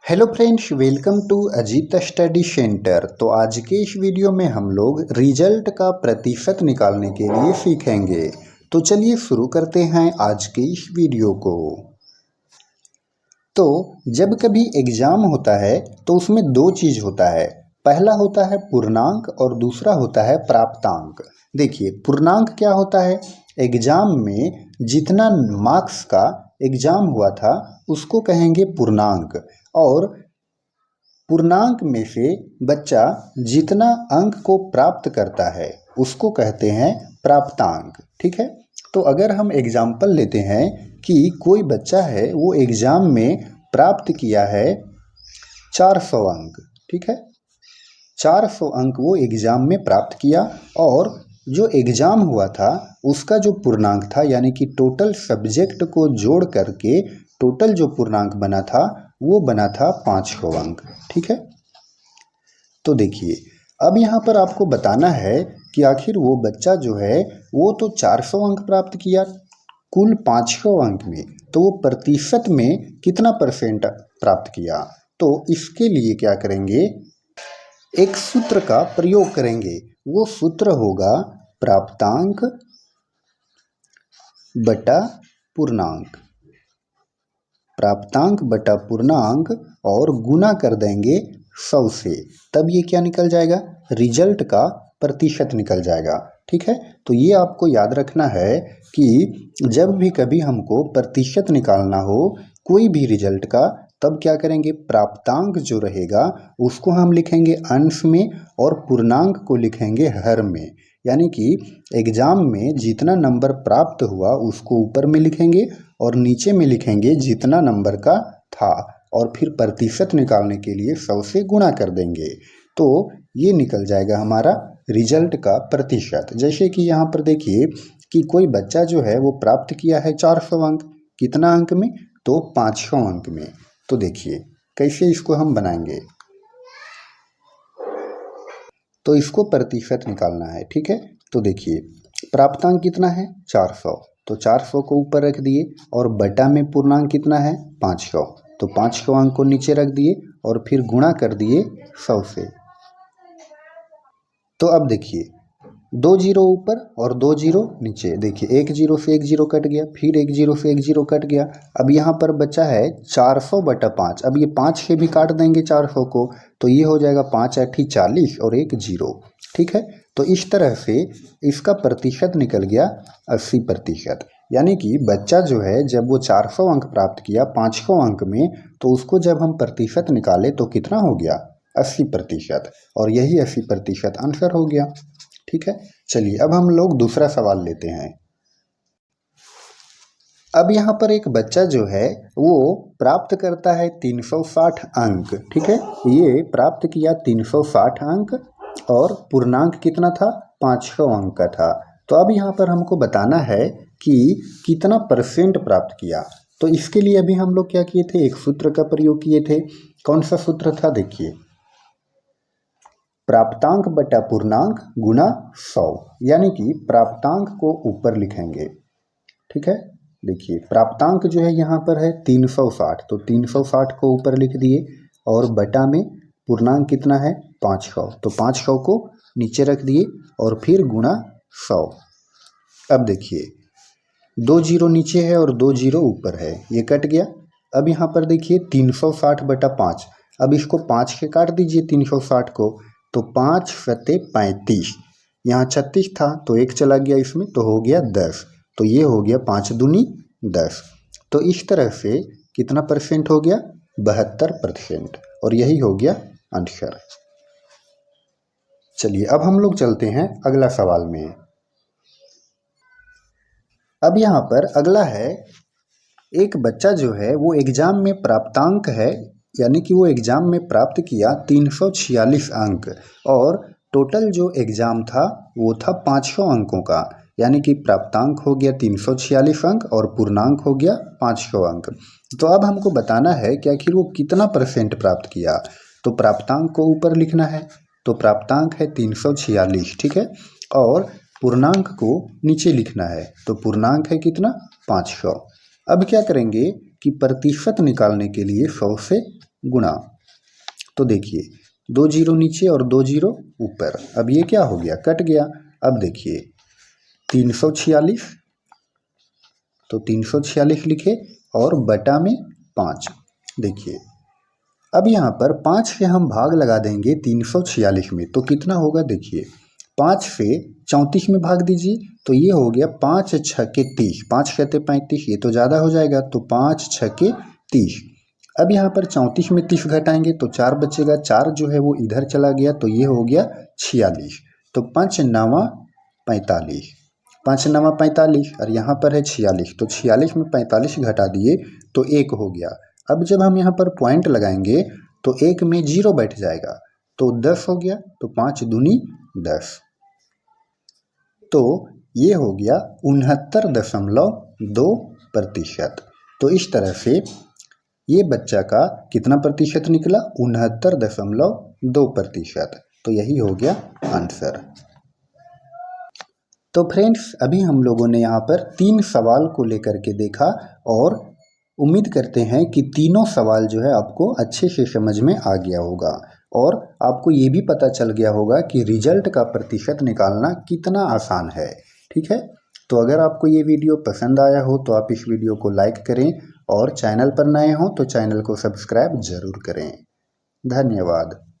Hello friends, welcome to Ajit study centre. तो आज के इस वीडियो में हम लोग रिजल्ट का प्रतिशत निकालने के लिए सीखेंगे। तो चलिए शुरू करते हैं आज के इस वीडियो को। तो जब कभी एग्जाम होता है तो उसमें दो चीज़ होता है। पहला होता है पूर्णांक और दूसरा होता है प्राप्तांक। देखिए पूर्णांक क्या होता है, एग्जाम में जितना मार्क्स का एग्जाम हुआ था उसको कहेंगे पूर्णांक, और पूर्णांक में से बच्चा जितना अंक को प्राप्त करता है उसको कहते हैं प्राप्तांक। ठीक है, तो अगर हम एग्जाम्पल लेते हैं कि कोई बच्चा है वो एग्जाम में प्राप्त किया है 400 अंक। ठीक है, 400 अंक वो एग्जाम में प्राप्त किया, और जो एग्जाम हुआ था उसका जो पूर्णांक था यानी कि टोटल सब्जेक्ट को जोड़ करके टोटल जो पूर्णांक बना था वो बना था 500 अंक। ठीक है, तो देखिए अब यहाँ पर आपको बताना है कि आखिर वो बच्चा जो है वो तो 400 अंक प्राप्त किया कुल 500 अंक में, तो वो प्रतिशत में कितना परसेंट प्राप्त किया। तो इसके लिए क्या करेंगे, एक सूत्र का प्रयोग करेंगे। वो सूत्र होगा प्राप्तांक बटा पूर्णांक। प्राप्तांक बटा पूर्णांक और गुना कर देंगे 100 से, तब ये क्या निकल जाएगा, रिजल्ट का प्रतिशत निकल जाएगा। ठीक है, तो ये आपको याद रखना है कि जब भी कभी हमको प्रतिशत निकालना हो कोई भी रिजल्ट का, तब क्या करेंगे, प्राप्तांक जो रहेगा उसको हम लिखेंगे अंश में और पूर्णांक को लिखेंगे हर में। यानी कि एग्जाम में जितना नंबर प्राप्त हुआ उसको ऊपर में लिखेंगे और नीचे में लिखेंगे जितना नंबर का था, और फिर प्रतिशत निकालने के लिए 100 से गुणा कर देंगे, तो ये निकल जाएगा हमारा रिजल्ट का प्रतिशत। जैसे कि यहाँ पर देखिए कि कोई बच्चा जो है वो प्राप्त किया है 400 अंक, कितना अंक में, तो 500 अंक में। तो देखिए कैसे इसको हम बनाएंगे, तो इसको प्रतिशत निकालना है। ठीक है, तो देखिए प्राप्तांक कितना है 400, तो 400 को ऊपर रख दिए और बटा में पूर्णांक कितना है 500, तो 500 अंक को नीचे रख दिए और फिर गुणा कर दिए 100 से। तो अब देखिए 2 जीरो ऊपर और 2 जीरो नीचे, देखिए 1 जीरो से 1 जीरो कट गया, फिर 1 जीरो से 1 जीरो कट गया। अब यहाँ पर बचा है 400 बटा 5। अब ये 5 से भी काट देंगे 400 को, तो ये हो जाएगा 5 8 40 और 1 जीरो। ठीक है, तो इस तरह से इसका प्रतिशत निकल गया 80%। यानी कि बच्चा जो है जब वो 400 अंक प्राप्त किया 500 अंक में, तो उसको जब हम प्रतिशत निकाले तो कितना हो गया 80%, और यही 80% आंसर हो गया। ठीक है, चलिए अब हम लोग दूसरा सवाल लेते हैं। अब यहाँ पर एक बच्चा जो है वो प्राप्त करता है 360 अंक। ठीक है, ये प्राप्त किया 360 अंक और पूर्णांक कितना था 500 अंक का था। तो अब यहाँ पर हमको बताना है कि कितना परसेंट प्राप्त किया। तो इसके लिए अभी हम लोग क्या किए थे, एक सूत्र का प्रयोग किए थे। कौन सा सूत्र था, देखिए प्राप्तांक बटा पूर्णांक गुना 100, यानी कि प्राप्तांक को ऊपर लिखेंगे। ठीक है, देखिए प्राप्तांक जो है यहाँ पर है 360, तो 360 को ऊपर लिख दिए और बटा में पूर्णांक कितना है 500, तो 500 को नीचे रख दिए और फिर गुना 100। अब देखिए 2 जीरो नीचे है और 2 जीरो ऊपर है, ये कट गया। अब यहाँ पर देखिए 360 बटा 5, अब इसको 5 से काट दीजिए 360 को, तो 5 सत्ते 35, यहाँ 36 था तो 1 चला गया इसमें, तो हो गया 10, तो ये हो गया 5 दूनी 10। तो इस तरह से कितना परसेंट हो गया 72%, और यही हो गया आंसर। चलिए अब हम लोग चलते हैं अगला सवाल में। अब यहाँ पर अगला है, एक बच्चा जो है वो एग्जाम में प्राप्तांक है, यानी कि वो एग्जाम में प्राप्त किया 346 अंक, और टोटल जो एग्जाम था वो था 500 अंकों का, यानी कि प्राप्तांक हो गया 346 अंक और पूर्णांक हो गया 500 अंक। तो अब हमको बताना है कि आखिर वो कितना परसेंट प्राप्त किया। तो प्राप्तांक को ऊपर लिखना है, तो प्राप्तांक है 346, ठीक है, और पूर्णांक को नीचे लिखना है, तो पूर्णांक है कितना 500। अब क्या करेंगे कि प्रतिशत निकालने के लिए 100 से गुणा, तो देखिए 2 जीरो नीचे और 2 जीरो ऊपर, अब ये क्या हो गया, कट गया। अब देखिए 346, तो 346 लिखे और बटा में 5। देखिए अब यहाँ पर 5 से हम भाग लगा देंगे 346 में, तो कितना होगा, देखिए 5 से 34 में भाग दीजिए, तो ये हो गया 5 छके 30, 5 कहते 35, ये तो ज़्यादा हो जाएगा, तो 5 छके 30। अब यहाँ पर 34 में 30 घटाएंगे तो 4 बचेगा, 4 जो है वो इधर चला गया, तो ये हो गया 46, तो 5 नवा 45, 5 नवा 45 और यहाँ पर है 46, तो 46 में 45 घटा दिए तो 1 हो गया। अब जब हम यहाँ पर पॉइंट लगाएंगे तो 1 में 0 बैठ जाएगा, तो 10 हो गया, तो 5 दूनी 10, तो ये हो गया 69.2%। तो इस तरह से ये बच्चा का कितना प्रतिशत निकला, 69.2%। तो यही हो गया आंसर। तो फ्रेंड्स अभी हम लोगों ने यहाँ पर 3 सवाल को लेकर के देखा और उम्मीद करते हैं कि तीनों सवाल जो है आपको अच्छे से समझ में आ गया होगा और आपको ये भी पता चल गया होगा कि रिजल्ट का प्रतिशत निकालना कितना आसान है। ठीक है, तो अगर आपको ये वीडियो पसंद आया हो तो आप इस वीडियो को लाइक करें और चैनल पर नए हों तो चैनल को सब्सक्राइब जरूर करें। धन्यवाद।